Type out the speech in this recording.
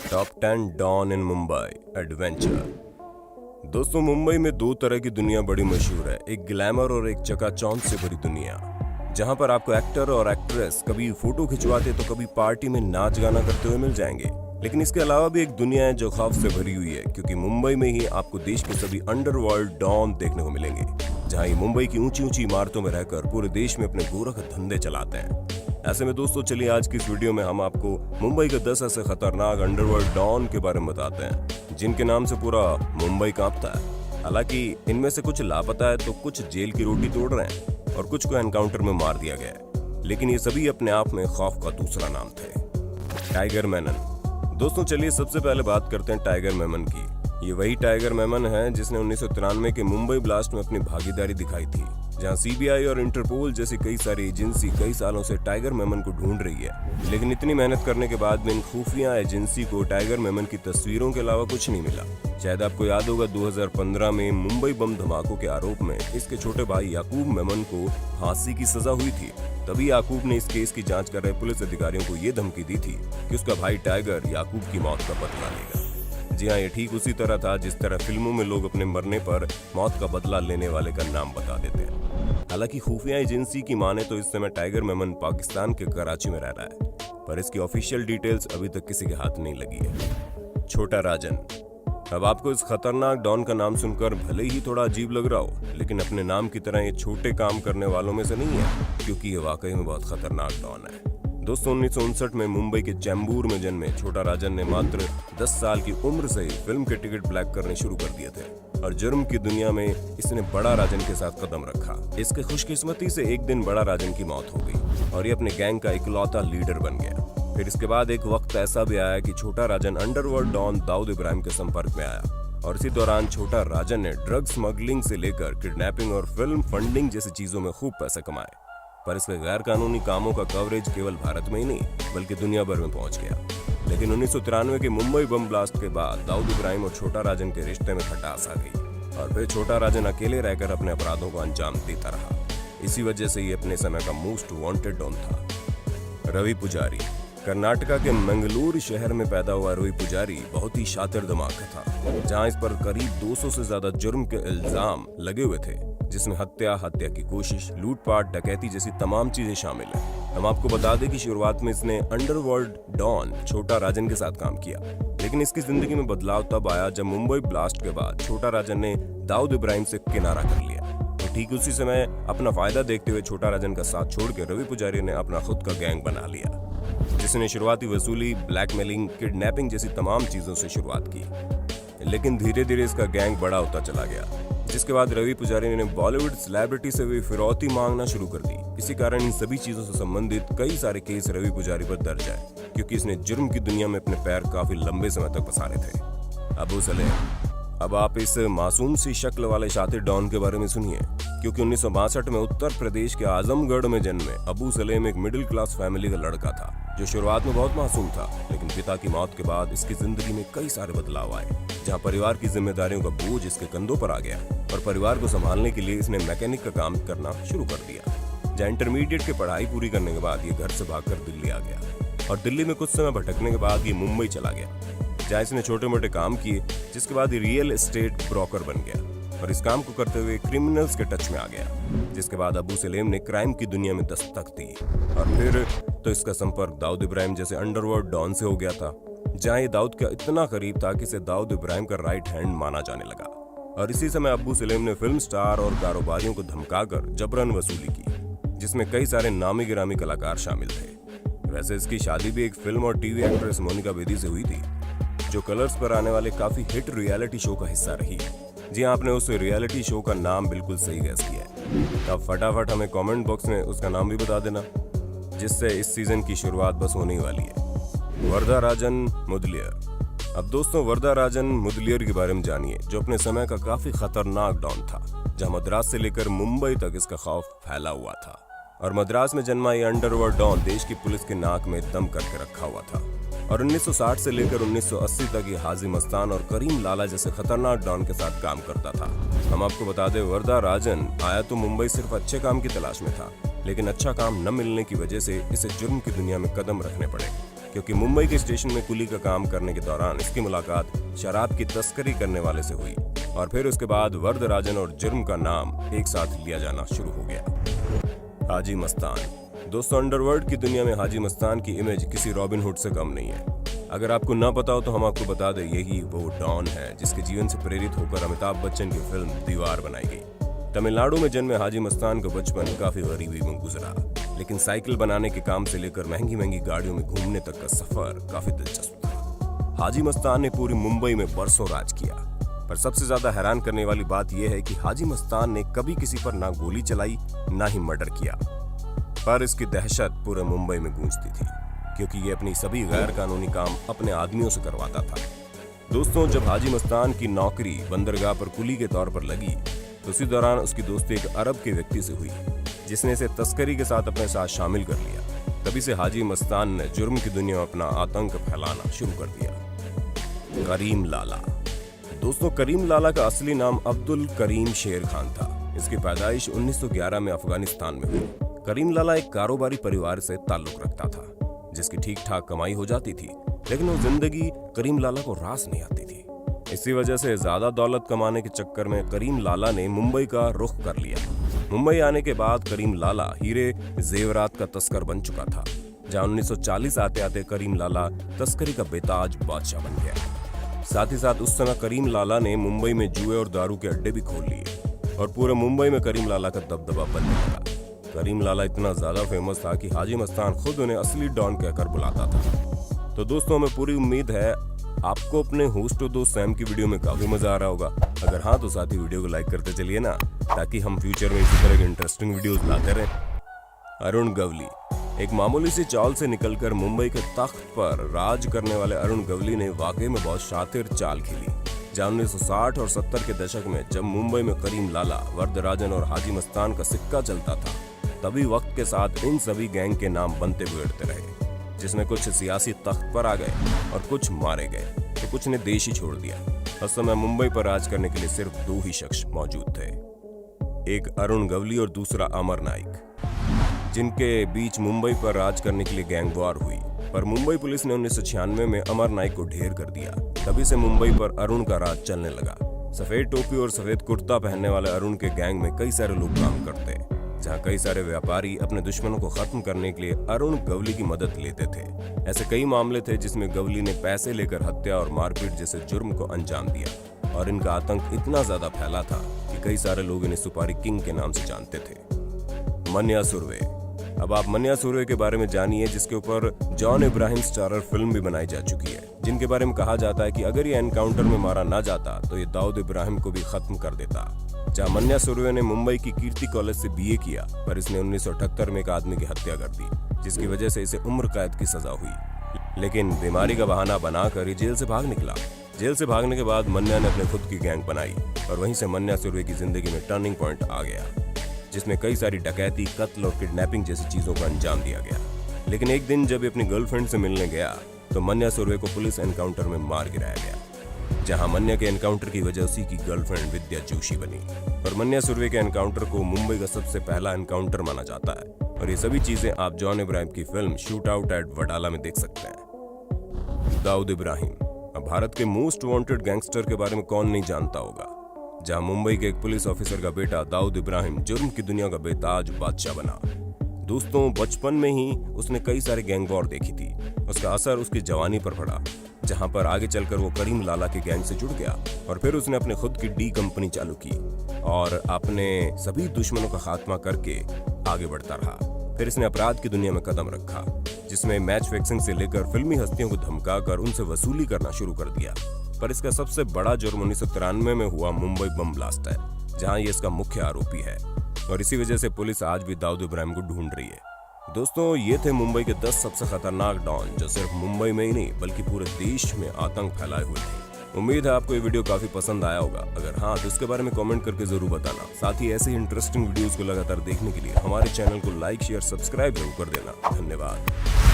Top 10 don इन Mumbai adventure. दोस्तों, मुंबई में दो तरह की दुनिया बड़ी मशहूर है, एक ग्लैमर और एक चकाचौंध से भरी दुनिया, जहां पर आपको एक्टर और एक्ट्रेस कभी फोटो खिंचवाते तो कभी पार्टी में नाच गाना करते हुए मिल जाएंगे। लेकिन इसके अलावा भी एक दुनिया है जो खौफ से भरी हुई है, क्योंकि मुंबई में ही आपको देश के सभी अंडरवर्ल्ड डॉन देखने को मिलेंगे, जहां ये मुंबई की ऊंची ऊंची इमारतों में रहकर पूरे देश में अपने गोरख धंधे चलाते हैं। ऐसे में दोस्तों, चलिए आज की इस वीडियो में हम आपको मुंबई के 10 ऐसे खतरनाक अंडरवर्ल्ड डॉन के बारे में बताते हैं, जिनके नाम से पूरा मुंबई कांपता है। हालांकि इनमें से कुछ लापता है तो कुछ जेल की रोटी तोड़ रहे हैं और कुछ को एनकाउंटर में मार दिया गया है, लेकिन ये सभी अपने आप में खौफ का दूसरा नाम थे। टाइगर मेनन। दोस्तों, चलिए सबसे पहले बात करते हैं टाइगर मेमन की। ये वही टाइगर मेमन है जिसने 1993 के मुंबई ब्लास्ट में अपनी भागीदारी दिखाई थी, जहां सीबीआई और इंटरपोल जैसी कई सारी एजेंसी कई सालों से टाइगर मेमन को ढूंढ रही है। लेकिन इतनी मेहनत करने के बाद भी इन खुफिया एजेंसी को टाइगर मेमन की तस्वीरों के अलावा कुछ नहीं मिला। शायद आपको याद होगा 2015 में मुंबई बम धमाकों के आरोप में इसके छोटे भाई याकूब मेमन को फांसी की सजा हुई थी। तभी याकूब ने इस केस की जांच कर रहे पुलिस अधिकारियों को ये धमकी दी थी कि उसका भाई टाइगर याकूब की मौत का बदला लेगा। जी हाँ, ये ठीक उसी तरह था जिस तरह फिल्मों में लोग अपने मरने पर मौत का बदला लेने वाले का नाम बता देते हैं। हालांकि खुफिया एजेंसी की माने तो इस समय टाइगर मेमन पाकिस्तान के कराची में रह रहा है, पर इसकी ऑफिशियल डिटेल्स अभी तक किसी के हाथ नहीं लगी है। छोटा राजन। अब आपको इस खतरनाक डॉन का नाम सुनकर भले ही थोड़ा अजीब लग रहा हो, लेकिन अपने नाम की तरह ये छोटे काम करने वालों में से नहीं है, क्योंकि ये वाकई में बहुत खतरनाक डॉन है। दोस्तों, 1959 में मुंबई के चैम्बूर में जन्मे छोटा राजन ने मात्र 10 साल की उम्र से ही फिल्म के टिकट ब्लैक करने शुरू कर दिए थे और जुर्म की दुनिया में इसने बड़ा राजन के साथ कदम रखा। इसके खुशकिस्मती से एक दिन बड़ा राजन की मौत हो गई और ये अपने गैंग का इकलौता लीडर बन गया। फिर इसके बाद एक वक्त ऐसा भी आया कि छोटा राजन अंडरवर्ल्ड डॉन दाऊद इब्राहिम के संपर्क में आया और इसी दौरान छोटा राजन ने ड्रग स्मगलिंग से लेकर किडनैपिंग और फिल्म फंडिंग जैसी चीजों में खूब पैसे कमाए। पर इसके गैर कानूनी कामों का कवरेज केवल भारत में ही नहीं बल्कि दुनिया भर में पहुंच गया। लेकिन 1993 के मुंबई बम ब्लास्ट के बाद दाऊद इब्राहिम और छोटा राजन के रिश्ते में खटास आ गई और फिर छोटा राजन अकेले रहकर अपने अपराधों को अंजाम देता रहा। इसी वजह से ये अपने समय का मोस्ट वांटेड डॉन था। रवि पुजारी। कर्नाटका के मंगलूर शहर में पैदा हुआ रवि पुजारी बहुत ही शातिर दिमाग का था, जहां इस पर करीब 200 से ज्यादा जुर्म के इल्जाम लगे हुए थे, जिसमें हत्या की कोशिश, लूटपाट, डकैती जैसी तमाम चीजें शामिल हैं। हम आपको बता दें कि शुरुआत में इसने अंडरवर्ल्ड डॉन छोटा राजन के साथ काम किया, लेकिन इसकी जिंदगी में बदलाव तब आया जब मुंबई ब्लास्ट के बाद छोटा राजन ने दाऊद इब्राहिम से किनारा कर लिया। तो ठीक उसी समय अपना फायदा देखते हुए छोटा राजन का साथ छोड़कर रवि पुजारी ने अपना खुद का गैंग बना लिया, जिसने शुरुआती वसूली, ब्लैकमेलिंग, किडनैपिंग जैसी तमाम चीजों से शुरुआत की। लेकिन धीरे धीरे इसका गैंग बड़ा होता चला गया, जिसके बाद रवि पुजारी ने बॉलीवुड सेलिब्रिटी से भी फिरौती मांगना शुरू कर दी। इसी कारण इन सभी चीजों से संबंधित कई सारे केस रवि पुजारी पर दर्ज है, क्योंकि इसने जुर्म की दुनिया में अपने पैर काफी लंबे समय तक पसारे थे। अबू सलेम। अब आप इस मासूम सी शक्ल वाले शातिर डॉन के बारे में सुनिए, क्योंकि 1962 में उत्तर प्रदेश के आजमगढ़ में जन्मे अबू सलेम एक मिडिल क्लास फैमिली का लड़का था, जो शुरुआत में बहुत मासूम था, लेकिन पिता की मौत के बाद इसकी जिंदगी में कई सारे बदलाव आए, जहां परिवार की जिम्मेदारियों का बोझ इसके कंधों पर आ गया और परिवार को संभालने के लिए इसने मैकेनिक का काम करना शुरू कर दिया। जहां इंटरमीडिएट की पढ़ाई पूरी करने के बाद ये घर से भागकर दिल्ली आ गया और दिल्ली में कुछ समय भटकने के बाद ये मुंबई चला गया, जहां इसने छोटे मोटे काम किए, जिसके बाद रियल एस्टेट ब्रोकर बन गया और इस काम को करते हुए क्रिमिनल्स के टच में आ गया। जिसके बाद अबू सलेम ने क्राइम की दुनिया में दस्तक दी और फिर तो इसका संपर्क दाऊद इब्राहिम जैसे अंडरवर्ल्ड डॉन से हो गया था, जहां ये दाऊद का इतना करीब था कि इसे दाऊद इब्राहिम का राइट हैंड माना जाने लगा। और इसी समय अबू सलेम ने फिल्म स्टार और कारोबारियों को धमकाकर जबरन वसूली की, जिसमें कई सारे नामी गिरामी कलाकार शामिल थे। वैसे इसकी शादी भी एक फिल्म और टीवी एक्ट्रेस मोनिका बेदी से हुई थी, जो कलर्स पर आने वाले काफी हिट रियलिटी शो का हिस्सा रही। जी हाँ, आपने उस रियलिटी शो का नाम बिल्कुल सही गैस किया है। अब फटाफट हमें कमेंट बॉक्स में उसका नाम भी बता देना, जिससे इस सीजन की शुरुआत बस होने वाली है। वर्धा राजन मुदलियर। अब दोस्तों, वर्धा राजन मुदलियर के बारे में जानिए, जो अपने समय का काफी खतरनाक डॉन था, जहां मद्रास से लेकर मुंबई तक इसका खौफ फैला हुआ था। और मद्रास में जन्मा ये अंडरवर्ल्ड डॉन देश की पुलिस के नाक में दम करके रखा हुआ था और 1960 से लेकर 1980 तक ये हाजी मस्तान और करीम लाला जैसे खतरनाक डॉन के साथ काम करता था। हम आपको बता दें, वर्धा राजन आया तो मुंबई सिर्फ अच्छे काम की तलाश में था, लेकिन अच्छा काम न मिलने की वजह से इसे जुर्म की दुनिया में कदम रखने पड़े क्योंकि मुंबई के स्टेशन में कुली का काम करने के दौरान इसकी मुलाकात शराब की तस्करी करने वाले से हुई और फिर उसके बाद वरदराजन और जुर्म का नाम एक साथ लिया जाना शुरू हो गया। हाजी मस्तान। दोस्तों, अंडरवर्ल्ड की दुनिया में हाजी मस्तान की इमेज किसी रॉबिन हुड से कम नहीं है। अगर आपको ना पता हो तो हम आपको बता दें, यही वो डॉन है जिसके जीवन से प्रेरित होकर अमिताभ बच्चन की फिल्म दीवार बनाई गई। तमिलनाडु में जन्मे हाजी मस्तान का बचपन काफी गरीबी में गुजरा, लेकिन साइकिल बनाने के काम से लेकर महंगी महंगी गाड़ियों में घूमने तक का सफर काफी दिलचस्प था। हाजी मस्तान ने पूरी मुंबई में बरसों राज किया, पर सबसे ज्यादा हैरान करने वाली बात यह है कि हाजी मस्तान ने कभी किसी पर ना गोली चलाई ना ही मर्डर किया, पर इसकी दहशत पूरे मुंबई में गूंजती थी क्योंकि ये अपनी सभी गैर कानूनी काम अपने आदमियों से करवाता था। दोस्तों, जब हाजी मस्तान की नौकरी बंदरगाह पर कुली के तौर पर लगी तो उसी दौरान उसकी दोस्ती एक अरब के व्यक्ति से हुई जिसने इसे तस्करी के साथ अपने साथ शामिल कर लिया। तभी से हाजी मस्तान ने जुर्म की दुनिया में अपना आतंक फैलाना शुरू कर दिया। करीम लाला। दोस्तों, करीम लाला का असली नाम अब्दुल करीम शेर खान था। इसकी पैदाइश 1911 में अफगानिस्तान में हुई। करीम लाला एक कारोबारी परिवार से ताल्लुक रखता था जिसकी ठीक ठाक कमाई हो जाती थी, लेकिन वो जिंदगी करीम लाला को रास नहीं आती थी। इसी वजह से ज्यादा दौलत कमाने के चक्कर में करीम लाला ने मुंबई का रुख कर लिया। मुंबई आने के बाद करीम लाला हीरे जेवरात का तस्कर बन चुका था, जहां 1940 आते आते करीम लाला तस्करी का बेताज बादशाह बन गया। साथ ही साथ उस समय करीम लाला ने मुंबई में जुए और दारू के अड्डे भी खोल लिए और पूरे मुंबई में करीम लाला का दबदबा बनने लगा। करीम लाला इतना ज्यादा फेमस था कि हाजी मस्तान खुद उन्हें असली डॉन कहकर बुलाता था। तो दोस्तों, हमें पूरी उम्मीद है आपको अपने होस्ट और दोस्त सैम की वीडियो में काफी मजा आ रहा होगा। अगर हाँ तो साथ ही वीडियो को लाइक करते चलिए ना, ताकि हम फ्यूचर में इसी तरह के इंटरेस्टिंग वीडियोस लाते रहें। अरुण गवली। एक मामूली सी चाल से निकलकर मुंबई के तख्त पर राज करने वाले अरुण गवली ने वाकई में बहुत शातिर चाल खेली। जहां 1960 और 70 के दशक में जब मुंबई में करीम लाला, वरदराजन और हाजी मस्तान का सिक्का चलता था, तभी वक्त के साथ इन सभी गैंग के नाम बनते बिगड़ते रहे, जिसमें कुछ सियासी तख्त पर आ गए और कुछ मारे गए तो कुछ ने देश ही छोड़ दिया। उस समय मुंबई पर राज करने के लिए सिर्फ दो ही शख्स मौजूद थे, एक अरुण गवली और दूसरा अमर नाइक, जिनके बीच मुंबई पर राज करने के लिए गैंग वॉर हुई। पर मुंबई पुलिस ने 1996 में अमर नाइक को ढेर कर दिया। तभी से मुंबई पर अरुण का राज चलने लगा। सफेद टोपी और सफेद कुर्ता पहनने वाले अरुण के गैंग में कई सारे लोग काम करते, जहां कई सारे व्यापारी अपने दुश्मनों को खत्म करने के लिए अरुण गवली की मदद लेते थे। ऐसे कई मामले थे जिसमें गवली ने पैसे लेकर हत्या और मारपीट जैसे जुर्म को अंजाम दिया और इनका आतंक इतना ज्यादा फैला था कि कई सारे लोग इन्हें सुपारी किंग के नाम से जानते थे। मन्या सुरवे। अब आप मन्या सुरवे के बारे में जानिए, जिसके ऊपर जॉन इब्राहिम स्टारर फिल्म भी बनाई जा चुकी है, जिनके बारे में कहा जाता है कि अगर ये एनकाउंटर में मारा ना जाता तो ये दाऊद इब्राहिम को भी खत्म कर देता। जहां मन्या सुरवे ने मुंबई की कीर्ति कॉलेज से बीए किया, पर इसने 1978 में एक आदमी की हत्या कर दी, जिसकी वजह से इसे उम्र कैद की सजा हुई। लेकिन बीमारी का बहाना बनाकर ये जेल से भाग निकला। जेल से भागने के बाद मन्या ने अपने खुद की गैंग बनाई और वहीं से मन्या सुरवे की जिंदगी में टर्निंग पॉइंट आ गया, जिसमें कई सारी डकैती, कत्ल और किडनैपिंग जैसी चीजों को अंजाम दिया गया। लेकिन एक दिन जब अपनी गर्लफ्रेंड से मिलने गया तो मन्या सुरवे को पुलिस एनकाउंटर में मार गिराया गया, जहां मन्या के एनकाउंटर की वजह उसी की गर्लफ्रेंड विद्या जोशी बनी। और मन्या सुरवे के एनकाउंटर को मुंबई का सबसे पहला एनकाउंटर माना जाता है और ये सभी चीजें आप जॉन इब्राहिम की film shoot out at Wadala में देख सकते हैं। दाऊद इब्राहिम। अब भारत के मोस्ट वांटेड गैंगस्टर के बारे में कौन नहीं जानता होगा, जहां मुंबई के एक पुलिस ऑफिसर का बेटा दाऊद इब्राहिम जुर्म की दुनिया का बेताज बादशाह बना। दोस्तों, बचपन में ही उसने कई सारे गैंग वॉर देखी थी। उसका असर उसकी जवानी पर पड़ा, जहां पर आगे चलकर वो करीम लाला के गैंग से जुड़ गया और फिर उसने अपने खुद की डी कंपनी चालू की और अपने सभी दुश्मनों का खात्मा करके आगे बढ़ता रहा। फिर इसने अपराध की दुनिया में कदम रखा, जिसमें मैच फिक्सिंग से लेकर फिल्मी हस्तियों को धमकाकर उनसे वसूली करना शुरू कर दिया। पर इसका सबसे बड़ा जुर्म 1993 में हुआ मुंबई बम ब्लास्ट है, जहां ये इसका मुख्य आरोपी है और इसी वजह से पुलिस आज भी दाऊद इब्राहिम को ढूंढ रही है। दोस्तों, ये थे मुंबई के 10 सबसे खतरनाक डॉन, जो सिर्फ मुंबई में ही नहीं बल्कि पूरे देश में आतंक फैलाए हुए थे। उम्मीद है आपको ये वीडियो काफी पसंद आया होगा। अगर हाँ तो इसके बारे में कमेंट करके जरूर बताना। साथ ही ऐसे ही इंटरेस्टिंग वीडियोस को लगातार देखने के लिए हमारे चैनल को लाइक, शेयर, सब्सक्राइब जरूर कर देना। धन्यवाद।